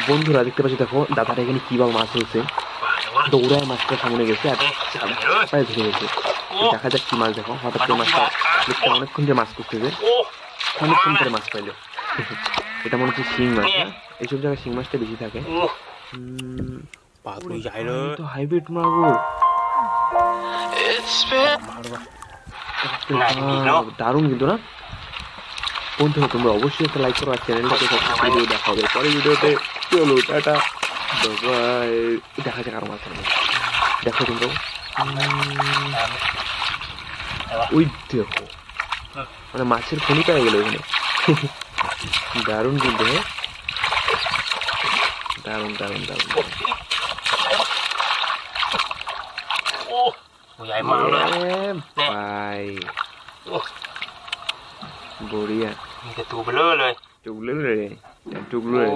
বন্ধুরা দেখতে পাচ্ছি, দেখো দাদাটা এখানে কিভাবে মাছ ধরছে। দৌড়ায় মাছটা সামনে গেছে আর পায়ে ধরে গেছে। দেখা যাক কি মাছ। দেখো হঠাৎ করে মাছটা লোকটা অনেকক্ষণ ধরে মাছ করতেছে, অনেকক্ষণ ধরে মাছ পাইলো। এটা মনে হচ্ছে শিং মাছ না? এইসব জায়গায় শিং মাছটা বেশি থাকে। তো হাইব্রিড মাগুর, দারুণ কিন্তু না বন্ধুরা। তোমরা অবশ্যই একটা লাইক করো আর চ্যানেলটাকে সাবস্ক্রাইব করে দিও। দেখা হবে পরের ভিডিওতে। চলো টাটা, বাই। দেখা যাক আরো মাছ। দেখো তোমরা, ওই দেখো মানে মাছের খনি পেয়ে গেল এখানে। দারুণ কিন্তু, হ্যাঁ দারুণ দারুণ দারুণ। ভাই বড়িয়া, টুকলো রে টুকলো রে।